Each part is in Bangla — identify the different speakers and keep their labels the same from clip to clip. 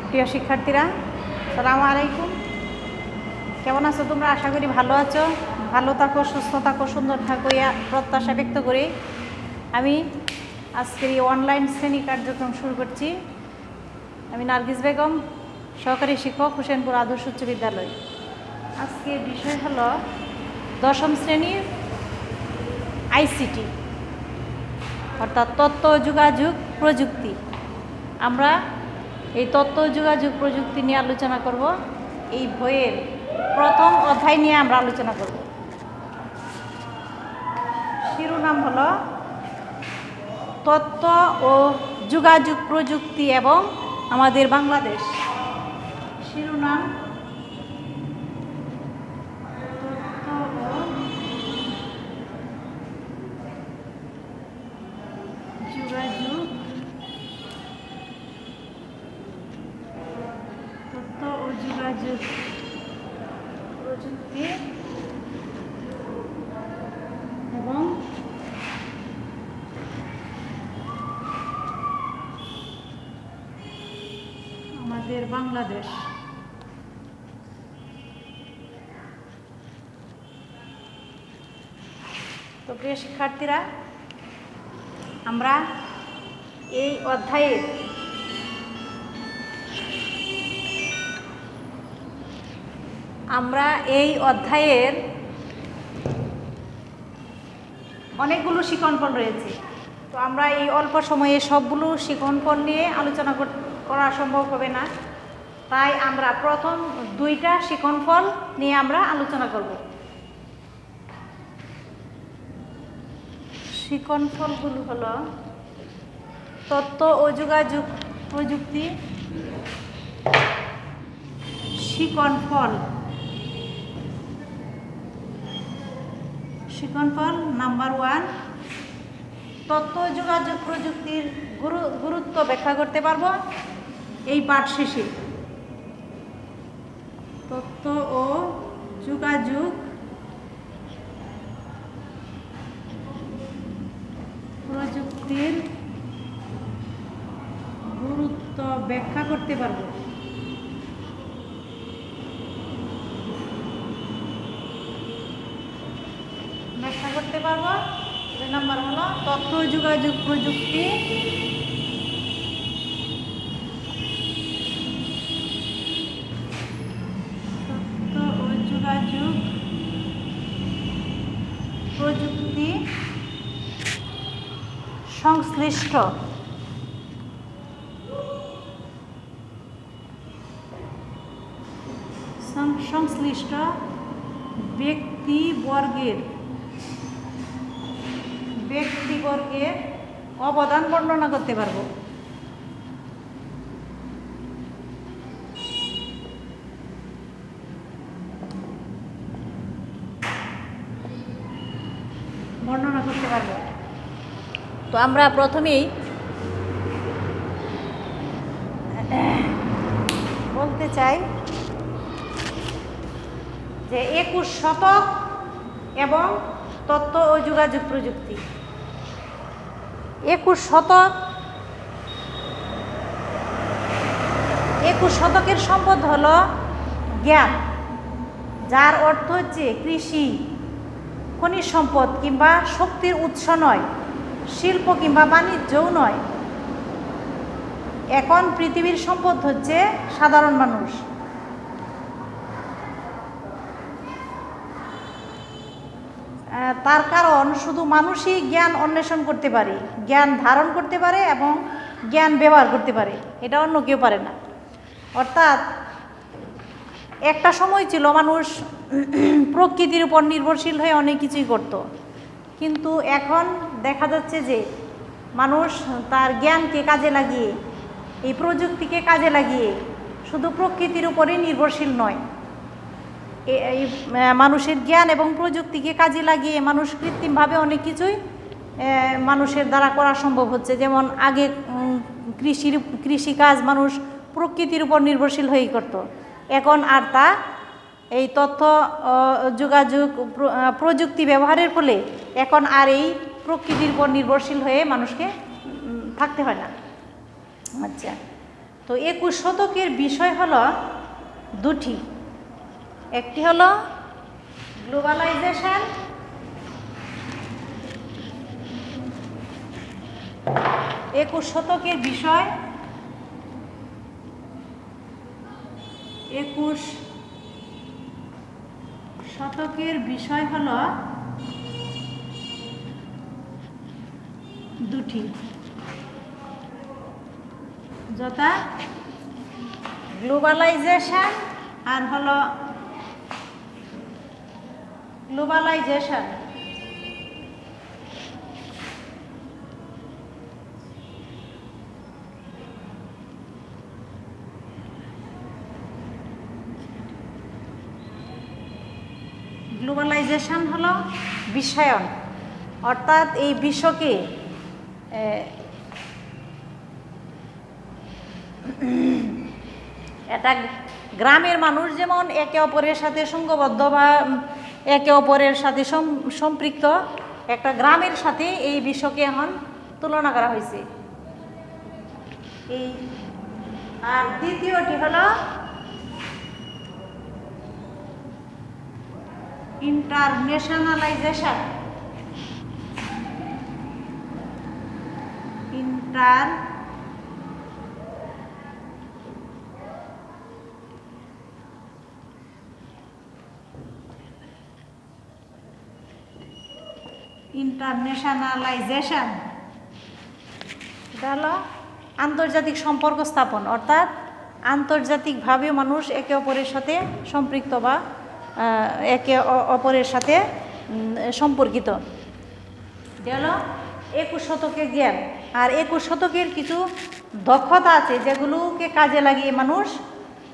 Speaker 1: প্রিয় শিক্ষার্থীরা, আসসালামু আলাইকুম। কেমন আছো তোমরা? আশা করি ভালো আছো। ভালো থাকো, সুস্থ থাকো, সুন্দর থাকো, প্রত্যাশা ব্যক্ত করি আমি আজকের এই অনলাইন শ্রেণী কার্যক্রম শুরু করছি। আমি নার্গিস বেগম, সহকারী শিক্ষক, হোসেনপুর আদর্শ উচ্চ বিদ্যালয়। আজকের বিষয় হলো দশম শ্রেণীর আইসিটি, অর্থাৎ তথ্য যোগাযোগ প্রযুক্তি। আমরা এই তথ্য যোগাযোগ প্রযুক্তি নিয়ে আলোচনা করব। এই বইয়ের প্রথম অধ্যায় নিয়ে আমরা আলোচনা করব। শিরোনাম হলো তথ্য ও যোগাযোগ প্রযুক্তি এবং আমাদের বাংলাদেশ। শিরোনাম তথ্য ও যোগাযোগ যোগাযোগ প্রযুক্তি এবং আমাদের বাংলাদেশ। তো প্রিয় শিক্ষার্থীরা, আমরা এই অধ্যায়ের অনেকগুলো শিক্ষণফল রয়েছে। তো আমরা এই অল্প সময়ে সবগুলো শিক্ষণফল নিয়ে আলোচনা করা সম্ভব হবে না, তাই আমরা প্রথম দুইটা শিক্ষণফল নিয়ে আমরা আলোচনা করব। শিক্ষণফলগুলো হলো তথ্য ও যোগাযোগ প্রযুক্তি শিক্ষণফল। শিক্ষণফল নাম্বার 1, তথ্য যোগাযোগ প্রযুক্তির গুরুত্ব ব্যাখ্যা করতে পারবো এই পাঠ শেষে। তথ্য ও যোগাযোগ প্রযুক্তির গুরুত্ব ব্যাখ্যা করতে পারবো। দুই নম্বর হলো তথ্য যোগাযোগ প্রযুক্তি প্রযুক্তি সংশ্লিষ্ট ব্যক্তিবর্গের অবদান বর্ণনা করতে পারবো। তো আমরা প্রথমেই বলতে চাই যে 21 শতক এবং তথ্য ও যোগাযোগ প্রযুক্তি। 21 শতকের সম্পদ হলো জ্ঞান, যার অর্থ হচ্ছে কৃষি, খনিজ সম্পদ কিংবা শক্তির উৎস নয়, শিল্প কিংবা বাণিজ্যও নয়। এখন পৃথিবীর সম্পদ হচ্ছে সাধারণ মানুষ। তার কারণ শুধু মানুষই জ্ঞান অন্বেষণ করতে পারে, জ্ঞান ধারণ করতে পারে এবং জ্ঞান ব্যবহার করতে পারে, এটা অন্য কেউ পারে না। অর্থাৎ একটা সময় ছিল মানুষ প্রকৃতির উপর নির্ভরশীল হয়ে অনেক কিছুই করত, কিন্তু এখন দেখা যাচ্ছে যে মানুষ তার জ্ঞানকে কাজে লাগিয়ে, এই প্রযুক্তিকে কাজে লাগিয়ে শুধু প্রকৃতির উপরেই নির্ভরশীল নয়, এই মানুষের জ্ঞান এবং প্রযুক্তিকে কাজে লাগিয়ে মানুষ কৃত্রিমভাবে অনেক কিছুই মানুষের দ্বারা করা সম্ভব হচ্ছে। যেমন আগে কৃষিকাজ মানুষ প্রকৃতির উপর নির্ভরশীল হয়েই করত, এখন আর তা এই তথ্য যোগাযোগ প্রযুক্তি ব্যবহারের ফলে এখন আর এই প্রকৃতির উপর নির্ভরশীল হয়ে মানুষকে থাকতে হয় না। আচ্ছা, তো 21 শতকের বিষয় হলো দুটি, একটি হলো গ্লোবালাইজেশন, 21 শতকের বিষয়, 21 শতকের বিষয় হলো দুটি, যথা গ্লোবালাইজেশন আর হলো গ্লোবালাইজেশন। গ্লোবালাইজেশন হলো বিশ্বায়ন, অর্থাৎ এই বিশ্বকে এটা গ্রামের মানুষ যেমন একে অপরের সাথে সঙ্গবদ্ধ বা একে অপরের সাথে সম্পৃক্ত, একটা গ্রামের সাথে এই বিশ্বকে এখন তুলনা করা হয়েছে। এই আর দ্বিতীয়টি হলো ইন্টারন্যাশনালাইজেশন। ইন্টারন্যাশনালাইজেশন এটা হলো আন্তর্জাতিক সম্পর্ক স্থাপন, অর্থাৎ আন্তর্জাতিকভাবে মানুষ একে অপরের সাথে সম্পৃক্ত বা একে অপরের সাথে সম্পর্কিত। এটা হলো 21 শতকের জ্ঞান। আর 21 শতকের কিছু দক্ষতা আছে যেগুলোকে কাজে লাগিয়ে মানুষ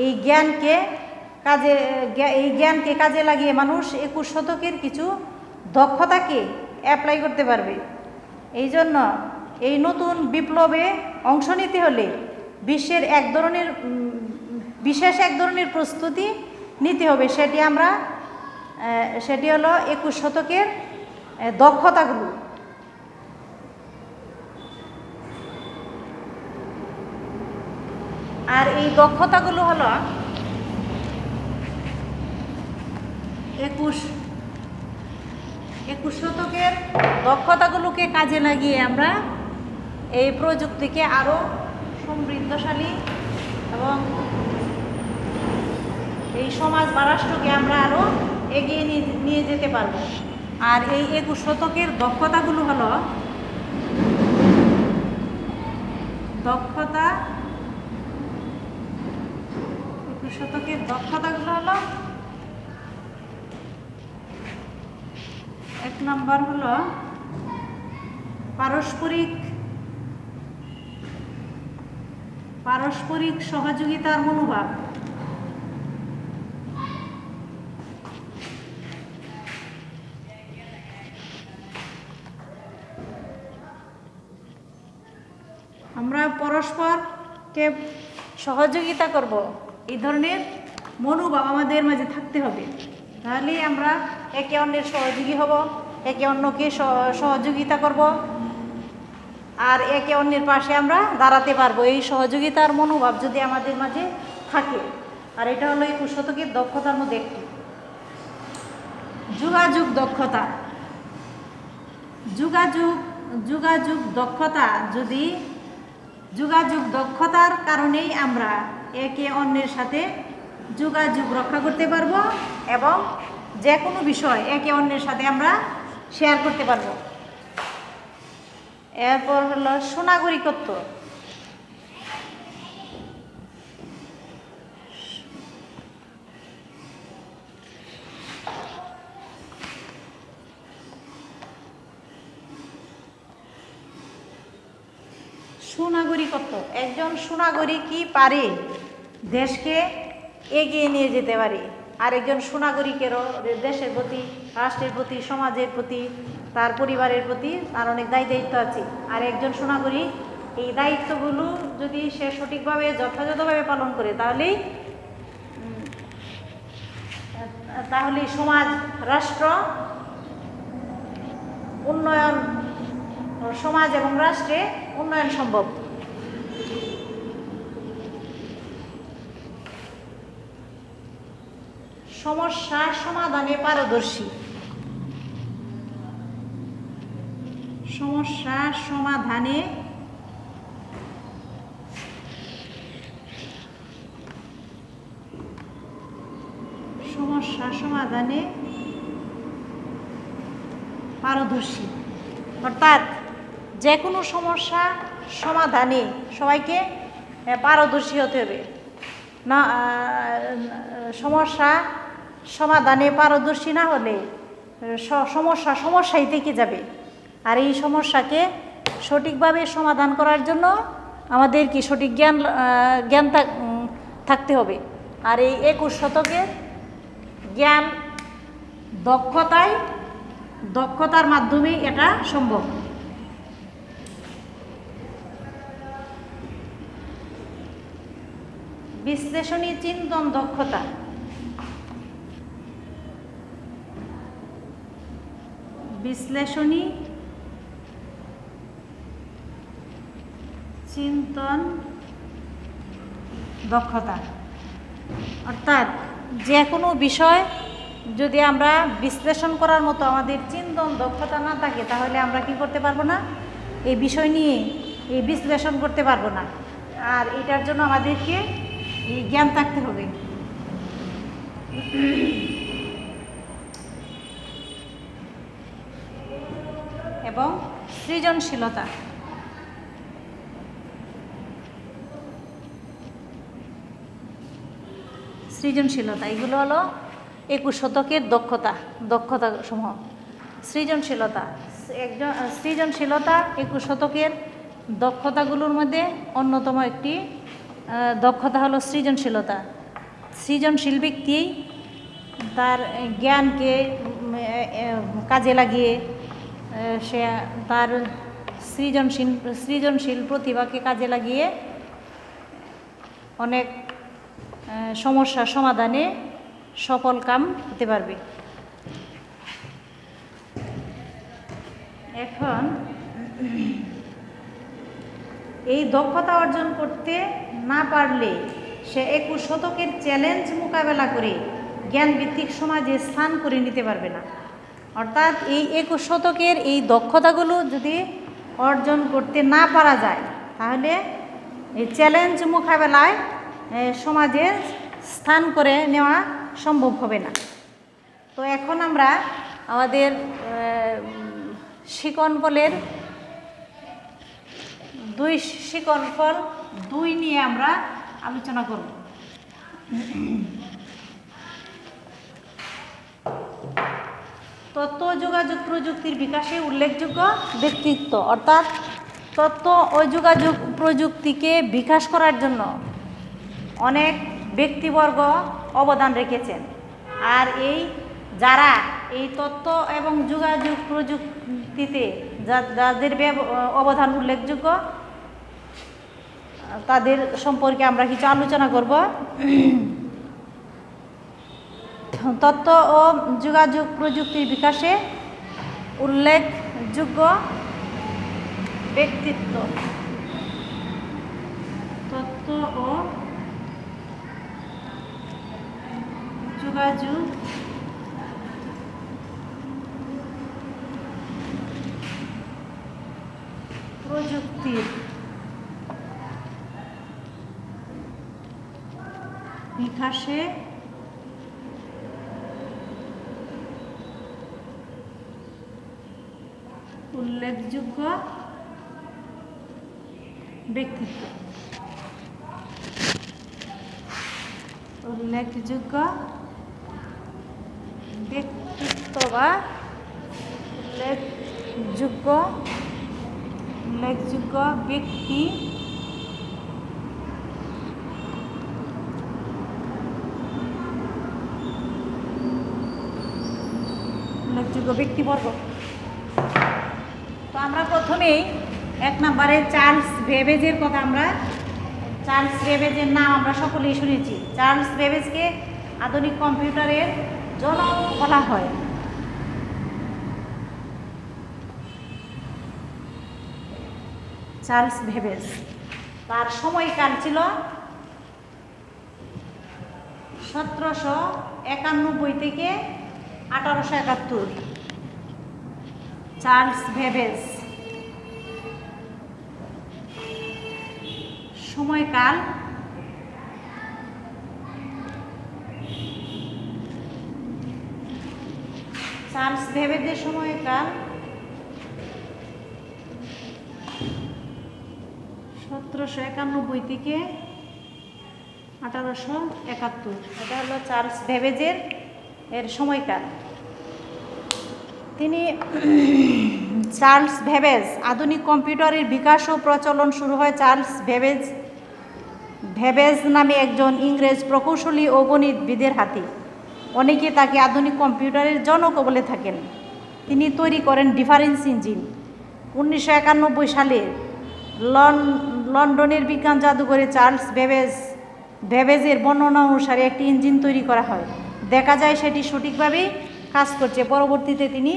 Speaker 1: এই জ্ঞানকে কাজে লাগিয়ে মানুষ 21 শতকের কিছু দক্ষতাকে অ্যাপ্লাই করতে পারবে। এই জন্য এই নতুন বিপ্লবে অংশ নিতে হলে বিশ্বের বিশেষ এক ধরনের প্রস্তুতি নিতে হবে। সেটি হলো 21 শতকের দক্ষতাগুলো। আর এই দক্ষতাগুলো হলো 21 শতকের দক্ষতাগুলোকে কাজে লাগিয়ে আমরা এই প্রযুক্তিকে আরও সমৃদ্ধশালী এবং এই সমাজ বা রাষ্ট্রকে আমরা আরও এগিয়ে নিয়ে যেতে পারব। আর এই 21 শতকের দক্ষতাগুলো হলো এক নম্বর হলো পারস্পরিক সহযোগিতার মনোভাব। আমরা পরস্পরকে সহযোগিতা করব, এই ধরনের মনোভাব আমাদের মাঝে থাকতে হবে। তাহলেই আমরা একে অন্যের সহযোগী হব, একে অন্যকে সহযোগিতা করব, আর একে অন্যের পাশে আমরা দাঁড়াতে পারবো। এই সহযোগিতার মনোভাব যদি আমাদের মাঝে থাকে, আর এটা হলো 21 শতকের দক্ষতার মধ্যে একটি। যোগাযোগ দক্ষতা। যোগাযোগ দক্ষতার কারণেই আমরা একে অন্যের সাথে যোগাযোগ রক্ষা করতে পারবো এবং যে কোনো বিষয় একে অন্যের সাথে আমরা শেয়ার করতে পারবো। এরপর হলো সুনাগরিকত্ব। সুনাগরিকত্ব, একজন সুনাগরিক কি পারে দেশকে এগিয়ে নিয়ে যেতে পারে। আর একজন সুনাগরিকেরও দেশের প্রতি, রাষ্ট্রের প্রতি, সমাজের প্রতি, তার পরিবারের প্রতি তার অনেক দায়িত্ব আছে। আর একজন সুনাগরিক এই দায়িত্বগুলো যদি সে সঠিকভাবে যথাযথভাবে পালন করে তাহলেই সমাজ, রাষ্ট্র উন্নয়ন, সমাজ এবং রাষ্ট্রে উন্নয়ন সম্ভব। সমস্যা সমাধানে পারদর্শী। সমস্যা সমাধানে পারদর্শী, অর্থাৎ যে কোনো সমস্যা সমাধানে সবাইকে পারদর্শী হতে হবে। না, সমস্যা সমাধানে পারদর্শী না হলে সমস্যাই থেকে যাবে। আর এই সমস্যাকে সঠিকভাবে সমাধান করার জন্য আমাদের কি সঠিক জ্ঞান থাকতে হবে। আর এই 21 শতকের জ্ঞান দক্ষতার মাধ্যমেই এটা সম্ভব। বিশ্লেষণী চিন্তন দক্ষতা। বিশ্লেষণী চিন্তন দক্ষতা, অর্থাৎ যে কোনো বিষয় যদি আমরা বিশ্লেষণ করার মতো আমাদের চিন্তন দক্ষতা না থাকে, তাহলে আমরা কি করতে পারবো না, এই বিষয় নিয়ে এই বিশ্লেষণ করতে পারবো না। আর এটার জন্য আমাদেরকে এই জ্ঞান থাকতে হবে। এবং সৃজনশীলতা। এগুলো হলো 21 শতকের দক্ষতা সমূহ। সৃজনশীলতা 21 শতকের দক্ষতাগুলোর মধ্যে অন্যতম একটি দক্ষতা হলো সৃজনশীলতা। সৃজনশীল ব্যক্তি তার জ্ঞানকে কাজে লাগিয়ে সে তার সৃজনশীল প্রতিভাকে কাজে লাগিয়ে অনেক সমস্যা সমাধানে সফল কাম হতে পারবে। এখন এই দক্ষতা অর্জন করতে না পারলে সে 21 শতকের চ্যালেঞ্জ মোকাবেলা করে জ্ঞানভিত্তিক সমাজে স্থান করে নিতে পারবে না। অর্থাৎ এই 21 শতকের এই দক্ষতাগুলো যদি অর্জন করতে না পারা যায়, তাহলে এই চ্যালেঞ্জ মোকাবেলায় সমাজে স্থান করে নেওয়া সম্ভব হবে না। তো এখন আমরা আমাদের শিকনফলের 2 শিকনফল 2 নিয়ে আমরা আলোচনা করব। তথ্য যোগাযোগ প্রযুক্তির বিকাশে উল্লেখযোগ্য ব্যক্তিত্ব, অর্থাৎ তথ্য ও যোগাযোগ প্রযুক্তিকে বিকাশ করার জন্য অনেক ব্যক্তিবর্গ অবদান রেখেছেন। আর যারা এই তথ্য এবং যোগাযোগ প্রযুক্তিতে যাদের অবদান উল্লেখযোগ্য, তাদের সম্পর্কে আমরা কিছু আলোচনা করব। তথ্য ও যোগাযোগ প্রযুক্তির বিকাশে উল্লেখযোগ্য ব্যক্তিত্ব। তথ্য ও যোগাযোগ প্রযুক্তির বিকাশে উল্লেখযোগ্য ব্যক্তিত্ব। উল্লেখযোগ্য ব্যক্তিত্ব বা উল্লেখযোগ্য ব্যক্তি উল্লেখযোগ্য ব্যক্তিবর্গ। তো আমরা প্রথমেই 1 নম্বরে চার্লস বেবেজের কথা। চার্লস বেবেজের নাম আমরা সকলেই শুনেছি। চার্লস বেবেজকে আধুনিক কম্পিউটারের জনক বলা হয়। চার্লস বেবেজ তার সময়কাল ছিল 1791 থেকে 1871। Charles Babbage. সময়কাল চার্লস বেবেজের সময়কাল 1791 থেকে 1871। এটা হলো চার্লস বেবেজের সময়কাল। তিনি চার্লস বেবেজ। আধুনিক কম্পিউটারের বিকাশ ও প্রচলন শুরু হয় চার্লস বেবেজ নামে একজন ইংরেজ প্রকৌশলী ও গণিতবিদের হাতে। অনেকে তাকে আধুনিক কম্পিউটারের জনকও বলে থাকেন। তিনি তৈরি করেন ডিফারেন্স ইঞ্জিন। 1991 সালে লন্ডনের বিজ্ঞান জাদুঘরে চার্লস বেবেজের বর্ণনা অনুসারে একটি ইঞ্জিন তৈরি করা হয়। দেখা যায় সেটি সঠিকভাবেই কাজ করছে। পরবর্তীতে তিনি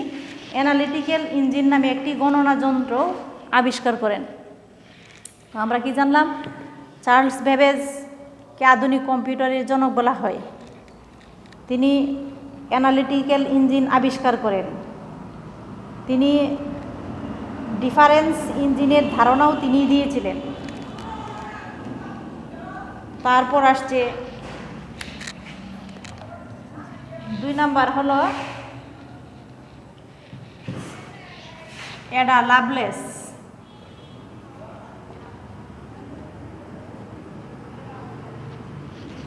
Speaker 1: অ্যানালিটিক্যাল ইঞ্জিন নামে একটি গণনা যন্ত্র আবিষ্কার করেন। তো আমরা কি জানলাম? চার্লস বেবেজকে আধুনিক কম্পিউটারের জনক বলা হয়। তিনি অ্যানালিটিক্যাল ইঞ্জিন আবিষ্কার করেন। তিনি ডিফারেন্স ইঞ্জিনের ধারণাও তিনি দিয়েছিলেন। তারপর আসছে 2 নাম্বার হলো অ্যাডা লাভলেস।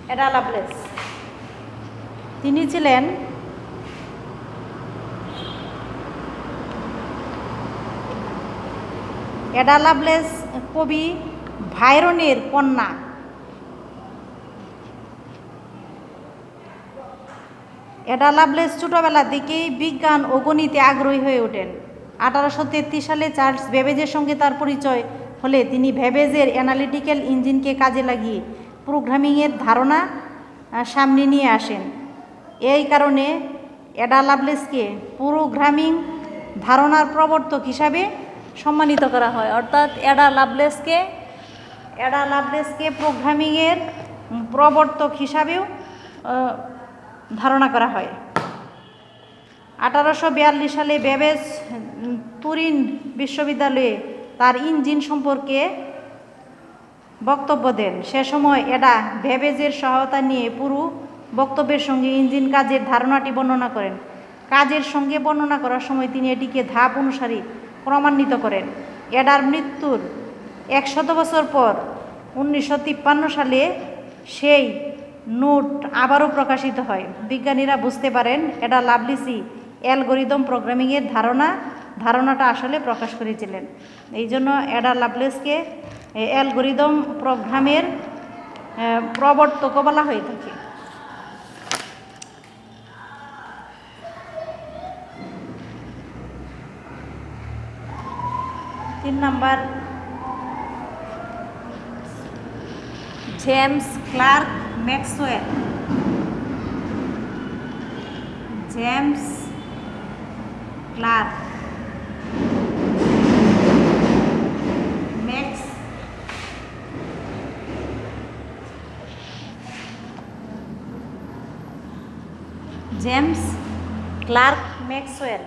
Speaker 1: অ্যাডা লাভলেস তিনি ছিলেন অ্যাডা লাভলেস কবি ভাইরনের কন্যা। অ্যাডা লাভলেস ছোটবেলা থেকেই বিজ্ঞান ও গণিতে আগ্রহী হয়ে ওঠেন। 1833 সালে চার্লস বেবেজের সঙ্গে তার পরিচয় হলে তিনি বেবেজের অ্যানালিটিক্যাল ইঞ্জিনকে কাজে লাগিয়ে প্রোগ্রামিংয়ের ধারণা সামনে নিয়ে আসেন। এই কারণে অ্যাডা লাভলেসকে প্রোগ্রামিং ধারণার প্রবর্তক হিসাবে সম্মানিত করা হয়। অর্থাৎ অ্যাডা লাভলেসকে প্রোগ্রামিংয়ের প্রবর্তক হিসাবেও ধারণা করা হয়। 1842 সালে বেবেজ তুরিন বিশ্ববিদ্যালয়ে তার ইঞ্জিন সম্পর্কে বক্তব্য দেন। সে সময় অ্যাডা বেবেজের সহায়তা নিয়ে পুরো বক্তব্যের সঙ্গে ইঞ্জিন কাজের ধারণাটি বর্ণনা করেন। কাজের সঙ্গে বর্ণনা করার সময় তিনি এটিকে ধাপ অনুসারে ক্রমান্বিত করেন। অ্যাডার মৃত্যুর 100 বছর পর 1953 সালে সেই নোট আবারও প্রকাশিত হয়। বিজ্ঞানীরা বুঝতে পারেন অ্যাডা লাভলেসই অ্যালগরিদম প্রোগ্রামিংয়ের ধারণাটা আসলে প্রকাশ করেছিলেন। এই জন্য অ্যাডা লাভলেসকে অ্যালগরিদম প্রোগ্রামের প্রবর্তক বলা হয়ে থাকে। তিন number James Clerk Maxwell. James Clerk Maxwell.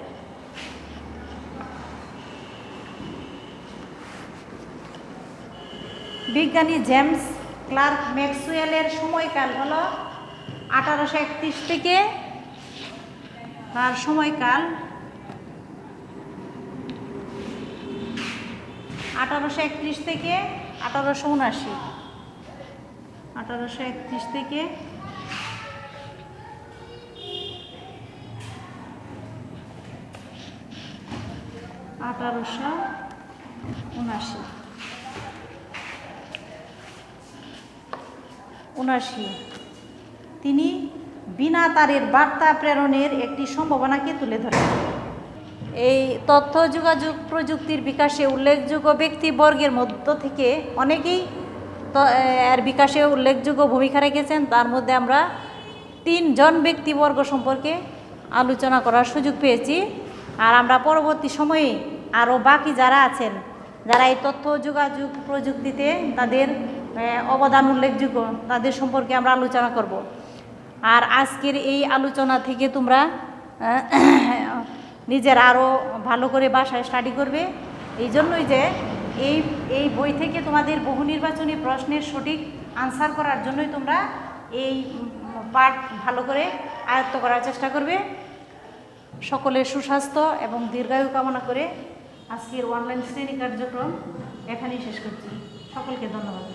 Speaker 1: বিজ্ঞানী জেমস ক্লার্ক ম্যাক্সওয়েলের সময়কাল হলো 1831 থেকে তার সময়কাল 1831 থেকে 1879। 1831 থেকে 1879। তিনি বিনা তারের বার্তা প্রেরণের একটি সম্ভাবনাকে তুলে ধরেন। এই তথ্য যোগাযোগ প্রযুক্তির বিকাশে উল্লেখযোগ্য ব্যক্তিবর্গের মধ্য থেকে অনেকেই এর বিকাশে উল্লেখযোগ্য ভূমিকা রেখেছেন। তার মধ্যে আমরা 3 জন ব্যক্তিবর্গ সম্পর্কে আলোচনা করার সুযোগ পেয়েছি। আর আমরা পরবর্তী সময়ে আরও বাকি যারা আছেন যারা এই তথ্য যোগাযোগ প্রযুক্তিতে তাদের অবদান উল্লেখযোগ্য, তাদের সম্পর্কে আমরা আলোচনা করব। আর আজকের এই আলোচনা থেকে তোমরা নিজের আরও ভালো করে বাসায় স্টাডি করবে। এই জন্যই যে এই বই থেকে তোমাদের বহু নির্বাচনী প্রশ্নের সঠিক আনসার করার জন্যই তোমরা এই পাঠ ভালো করে আয়ত্ত করার চেষ্টা করবে। সকলের সুস্বাস্থ্য এবং দীর্ঘায়ু কামনা করে আজকের অনলাইন শ্রেণী কার্যক্রম এখানেই শেষ করছি। সকলকে ধন্যবাদ।